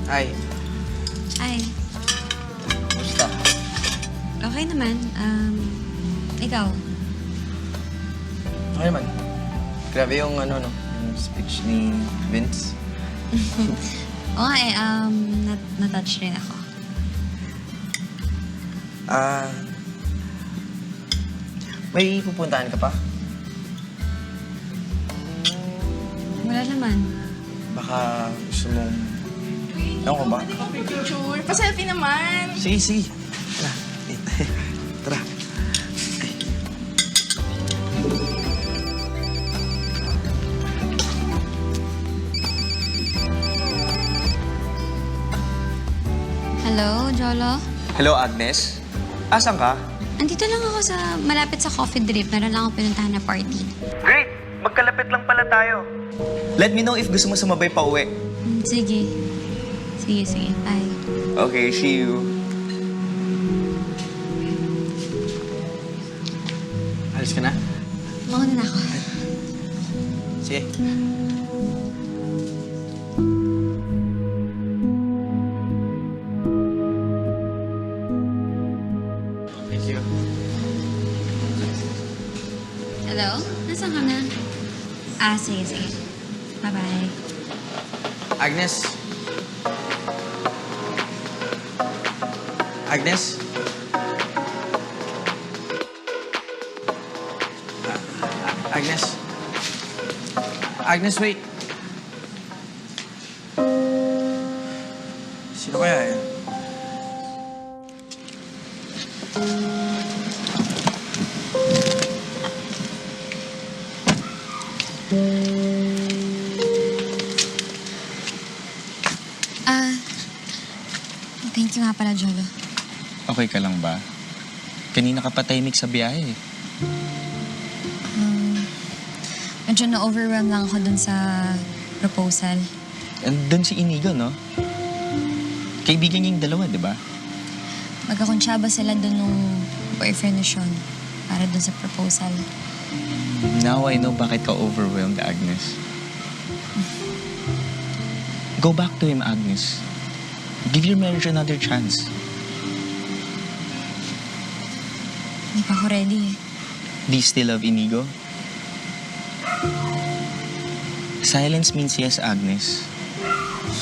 Hi. Ay, Kumusta? okay naman. Ikaw? Okay naman. Grabe yung yung speech ni Vince. Oo nga natouch rin ako. May pupuntahan ka pa? Wala naman. Baka gusto mong... Ewan ko ba? Picture. Pa-selfie naman. Sige, sige. Tara. Tara. Hello, Jolo? Hello, Agnes? Asan ka? Andito lang ako malapit sa coffee drip. Meron lang ako pinuntahan na party. Great! Magkalapit lang pala tayo. Let me know if gusto mo sumabay pa uwi. Sige. Sige. Bye. Okay, see you. Alis ka na? Mauna na ako. Sige. Thank you. Hello? Nasaan ka na? Sige. Bye-bye. Agnes? Agnes? Agnes? Agnes, wait. Sino kaya yan? Thank you nga pala, Jolo. Okay ka lang ba? Kanina ka pa tahimik sa biyahe eh. Medyo na-overwhelm lang ako dun sa proposal. Andun si Inigo, no? Kaibigan niya yung dalawa, di ba? Magkakonsyaba sila dun nung boyfriend ni Sean para dun sa proposal. Now I know bakit ka overwhelmed, Agnes. Go back to him, Agnes. Give your marriage another chance. Hindi pa ako ready eh. Do you still love Inigo? Silence means yes, Agnes.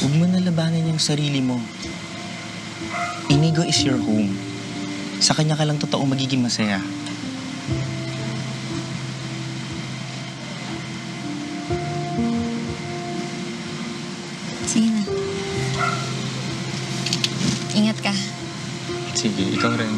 Huwag mo na labanan yung sarili mo. Inigo is your home. Sa kanya ka lang totoong magiging masaya. Sige na. Ingat ka. Sige, ikaw rin.